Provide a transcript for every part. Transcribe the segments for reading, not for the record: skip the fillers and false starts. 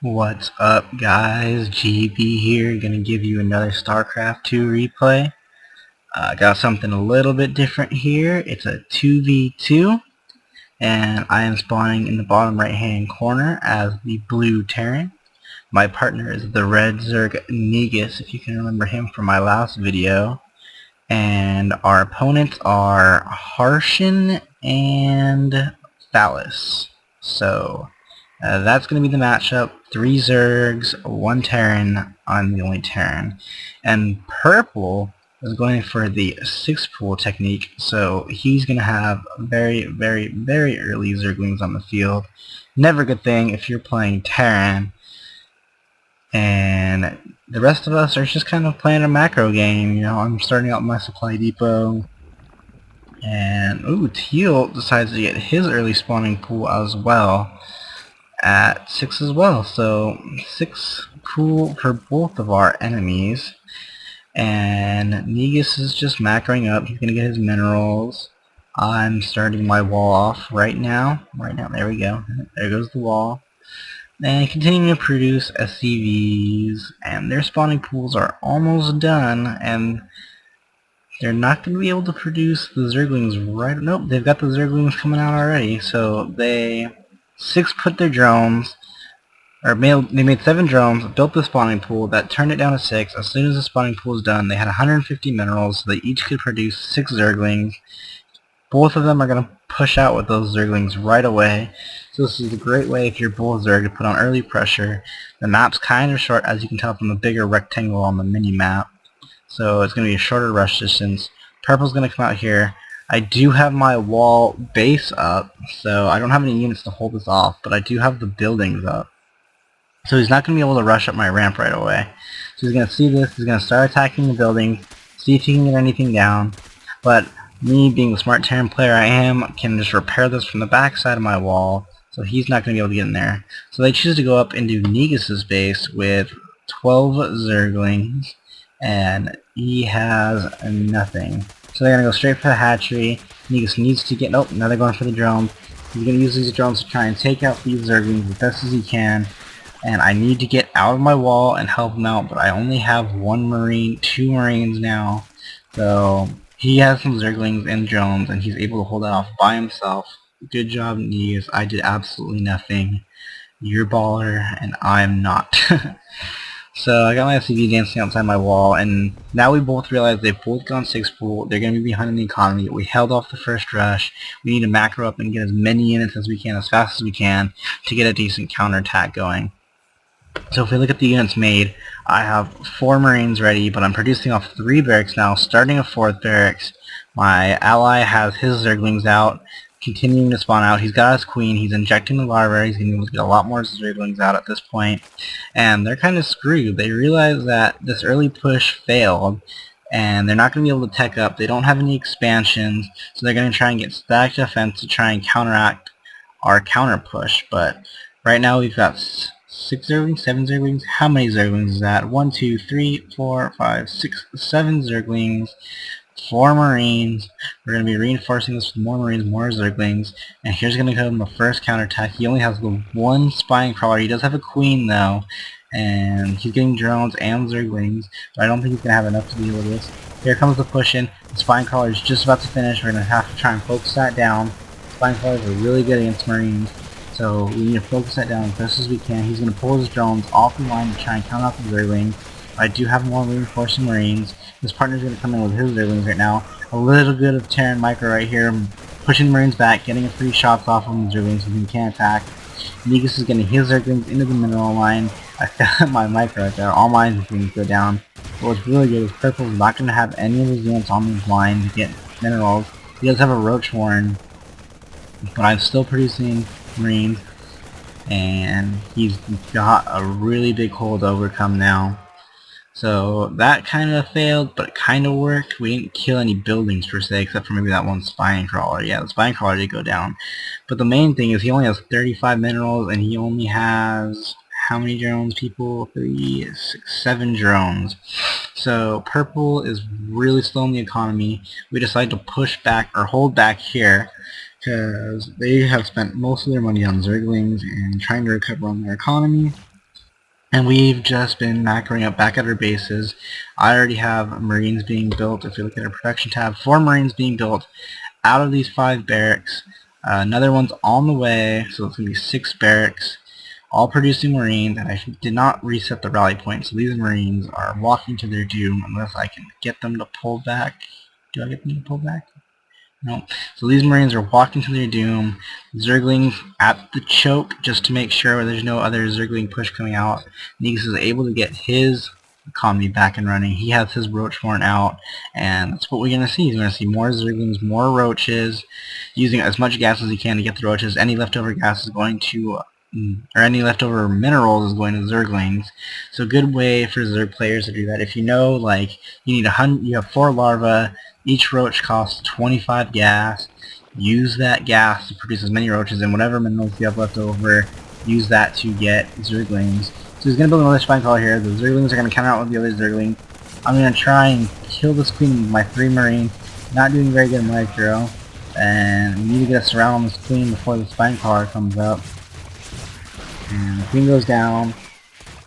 What's up, guys? GB here, gonna give you another StarCraft 2 replay. Got something a little bit different here. It's a 2v2, and I am spawning in the bottom right hand corner as the blue Terran. My partner is the red Zerg Negus, if you can remember him from my last video. And our opponents are Harshin and Phallus. So, that's going to be the matchup. 3 Zergs, 1 Terran. I'm the only Terran. And purple is going for the 6 pool technique, so he's going to have very, very, very early Zerglings on the field. Never a good thing if you're playing Terran. And the rest of us are just kind of playing a macro game. You know, I'm starting out my supply depot. And, ooh, Teal decides to get his early spawning pool as well. At 6 as well, so 6 pool for both of our enemies. And Negus is just macroing up. He's gonna get his minerals. I'm starting my wall off right now. There we go. There goes the wall. And continuing to produce SCVs, and their spawning pools are almost done, and they're not going to be able to produce the Zerglings right. Nope, they've got the Zerglings coming out already. So they 6 put their drones, or they made 7 drones, built the spawning pool, that turned it down to 6. As soon as the spawning pool was done, they had 150 minerals, so they each could produce 6 Zerglings. Both of them are going to push out with those Zerglings right away. So this is a great way if you're both Zerg to put on early pressure. The map's kind of short, as you can tell from the bigger rectangle on the mini-map. So it's going to be a shorter rush distance. Purple's going to come out here. I do have my wall base up, so I don't have any units to hold this off, but I do have the buildings up. So he's not going to be able to rush up my ramp right away. So he's going to see this, he's going to start attacking the buildings, see if he can get anything down. But me, being the smart Terran player I am, can just repair this from the back side of my wall, so he's not going to be able to get in there. So they choose to go up into Negus's base with 12 Zerglings, and he has nothing. So they're going to go straight for the hatchery. Negus needs to get... Nope, now they're going for the drones. He's going to use these drones to try and take out these Zerglings as best as he can. And I need to get out of my wall and help him out, but I only have 1 Marine, 2 Marines now. So he has some Zerglings and drones, and he's able to hold that off by himself. Good job, Negus. I did absolutely nothing. You're baller, and I'm not. So I got my SCV dancing outside my wall, and now we both realize they've both gone 6 pool. They're going to be behind in the economy. We held off the first rush. We need to macro up and get as many units as we can, as fast as we can, to get a decent counterattack going. So if we look at the units made, I have 4 Marines ready, but I'm producing off 3 barracks now, starting a 4th barracks. My ally has his Zerglings out, continuing to spawn out. He's got his queen, he's injecting the larvae, he's going to be able to get a lot more Zerglings out at this point. And they're kind of screwed. They realize that this early push failed, and they're not going to be able to tech up. They don't have any expansions, so they're going to try and get stacked defense to try and counteract our counter push. But right now we've got 6 Zerglings, 7 Zerglings. How many Zerglings is that? 1, 2, 3, 4, 5, 6, 7 Zerglings, 4 Marines. We're going to be reinforcing this with more Marines, more Zerglings. And here's going to come the first counterattack. He only has the 1 Spine Crawler. He does have a Queen though. And he's getting drones and Zerglings. But I don't think he's going to have enough to deal with this. Here comes the push-in. The Spine Crawler is just about to finish. We're going to have to try and focus that down. Spine Crawlers are really good against Marines. So we need to focus that down as best as we can. He's going to pull his drones off the line to try and count out the Zerglings. I do have more reinforcing Marines. His partner's going to come in with his Zerglings right now. A little bit of Terran micro right here, pushing Marines back, getting a few shots off on the Zerglings so he can't attack. Negus is getting his Zerglings into the mineral line. I got my micro right there. All mines are going to go down. But what's really good is Purple's not going to have any of his units on this line to get minerals. He does have a Roach Warren, but I'm still producing Marines, and he's got a really big hole to overcome now. So that kind of failed, but it kind of worked. We didn't kill any buildings per se, except for maybe that 1 Spine Crawler. Yeah, the Spine Crawler did go down. But the main thing is he only has 35 minerals, and he only has... how many drones, people? 3, 6, 7 drones. So purple is really slow in the economy. We decided to push back, or hold back here, because they have spent most of their money on Zerglings and trying to recover on their economy. And we've just been macroing up back at our bases. I already have Marines being built. If you look at our production tab, 4 Marines being built out of these 5 barracks. Another one's on the way, so it's going to be 6 barracks, all producing Marines, and I did not reset the rally point, so these Marines are walking to their doom unless I can get them to pull back. Do I get them to pull back? No. So these Marines are walking to their doom. Zerglings at the choke just to make sure there's no other Zergling push coming out. Negus is able to get his economy back and running. He has his roach horn out, and that's what we're going to see. We're going to see more Zerglings, more roaches, using as much gas as he can to get the roaches. Any leftover gas is going to or any leftover minerals is going to Zerglings. So a good way for Zerg players to do that. If you know, like, you have 4 larvae, each roach costs 25 gas. Use that gas to produce as many roaches, and whatever minerals you have left over, use that to get Zerglings. So he's going to build another spine collar here. The Zerglings are going to counter out with the other Zergling. I'm going to try and kill this queen with my 3 marine. Not doing very good in micro. And we need to get a surround on this queen before the spine collar comes up. And the queen goes down.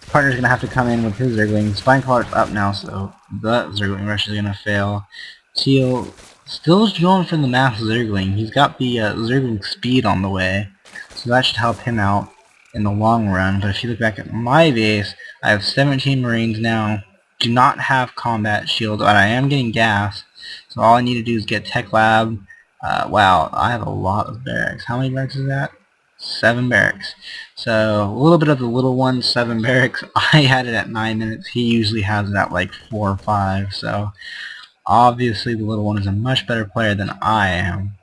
Partner's going to have to come in with his Zergling. Spine collar's up now, so the Zergling rush is going to fail. Teal still going for the mass Zergling. He's got the Zergling speed on the way, so that should help him out in the long run. But if you look back at my base, I have 17 Marines now. Do not have combat shield, but I am getting gas. So all I need to do is get Tech Lab. Wow, I have a lot of barracks. How many barracks is that? 7 barracks. So a little bit of the little one, 7 barracks. I had it at 9 minutes. He usually has it at like 4 or 5. So obviously the little one is a much better player than I am.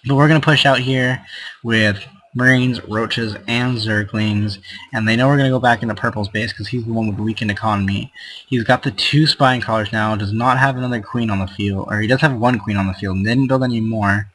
But we're going to push out here with Marines, Roaches, and Zerglings, and they know we're going to go back into Purple's base because he's the one with weakened economy. He's got the 2 Spine Collars now, does not have another queen on the field, or he does have 1 queen on the field, and didn't build any more.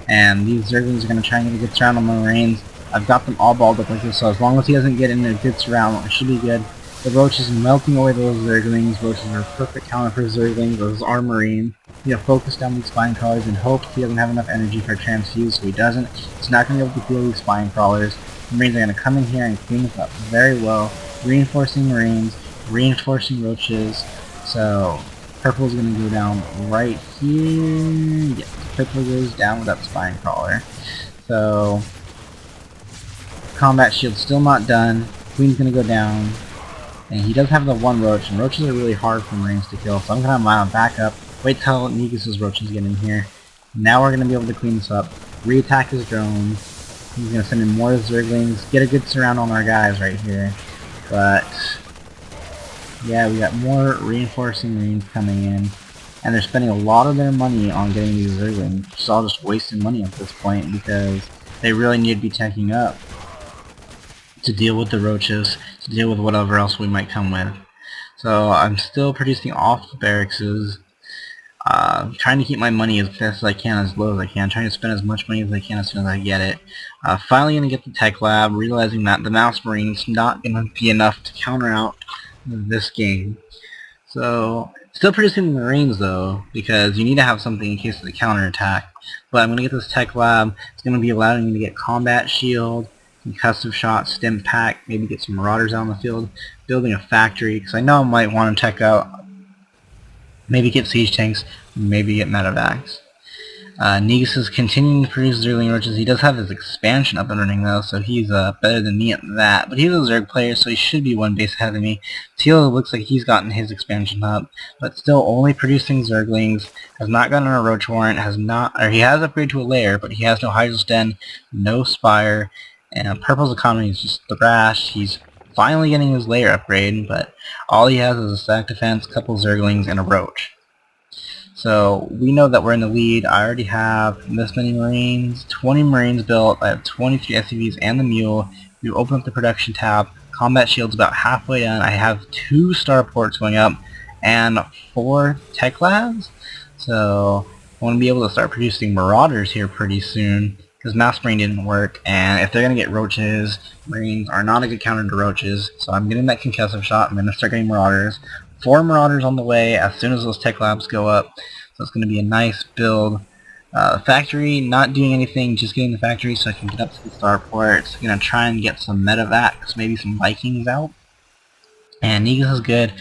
And these Zerglings are going to try and get a good surround on the Marines. I've got them all balled up like this, so as long as he doesn't get in a good surround, it should be good. The Roaches melting away those Zerglings. Roaches are a perfect counter for Zerglings. Those are Marine. You have focus down these Spine Crawlers and hope he doesn't have enough energy for transfuse, so he doesn't. He's not going to be able to deal with these Spine Crawlers. The Marines are going to come in here and clean this up very well. Reinforcing Marines, reinforcing Roaches. So Purple's going to go down right here. Yes, Purple goes down with that Spine Crawler. So combat shield's still not done. Queen's going to go down. And he does have the 1 roach, and roaches are really hard for Marines to kill, so I'm going to have my backup. Wait till Negus' roaches get in here. Now we're going to be able to clean this up. Re-attack his drones. He's going to send in more Zerglings. Get a good surround on our guys right here. But yeah, we got more reinforcing Marines coming in. And they're spending a lot of their money on getting these Zerglings. It's all just wasting money at this point because they really need to be tanking up to deal with the roaches, to deal with whatever else we might come with. So I'm still producing off the barracks, trying to keep my money as fast as I can, as low as I can, trying to spend as much money as I can as soon as I get it. Finally going to get the Tech Lab, realizing that the Mouse Marine's not going to be enough to counter out this game. So still producing the Marines though, because you need to have something in case of the counterattack. But I'm going to get this Tech Lab. It's going to be allowing me to get Combat Shield, concussive shot, stim pack, maybe get some marauders out on the field, building a factory, because I know I might want to check out, maybe get siege tanks, maybe get medevacs. Negus is continuing to produce Zergling Roaches. He does have his expansion up and running though, so he's better than me at that. But he's a Zerg player, so he should be 1 base ahead of me. Teal looks like he's gotten his expansion up, but still only producing Zerglings. Has not gotten a Roach Warrant. He has upgraded to a lair, but he has no Hydra's Den, no Spire. And Purple's economy is just thrashed. He's finally getting his lair upgrade, but all he has is a stack defense, couple Zerglings, and a Roach. So we know that we're in the lead. I already have this many Marines, 20 Marines built. I have 23 SCVs and the Mule. We open up the production tab. Combat Shield's about halfway done. I have 2 starports going up and 4 Tech Labs. So I want to be able to start producing Marauders here pretty soon, because Mouse Marine didn't work, and if they're going to get Roaches, Marines are not a good counter to Roaches, so I'm getting that concussive shot. I'm going to start getting Marauders. 4 Marauders on the way as soon as those Tech Labs go up, so it's going to be a nice build. Factory, not doing anything, just getting the factory so I can get up to the starport. Going to try and get some medevacs, maybe some Vikings out. And Negus is good,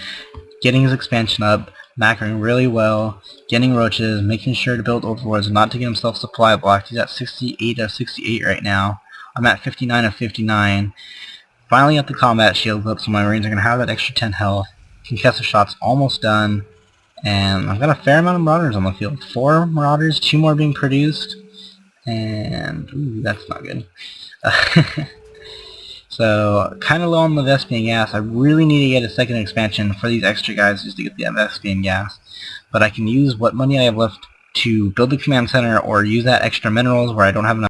getting his expansion up, macroing really well, getting roaches, making sure to build overlords, not to get himself supply blocked. He's at 68 of 68 right now. I'm at 59 of 59. Finally got the combat shield up, so my marines are going to have that extra 10 health. Concussive shot's almost done. And I've got a fair amount of marauders on the field. 4 marauders, 2 more being produced. And, ooh, that's not good. So, kind of low on the Vespian gas. I really need to get a second expansion for these extra guys just to get the Vespian gas. But I can use what money I have left to build the command center or use that extra minerals where I don't have enough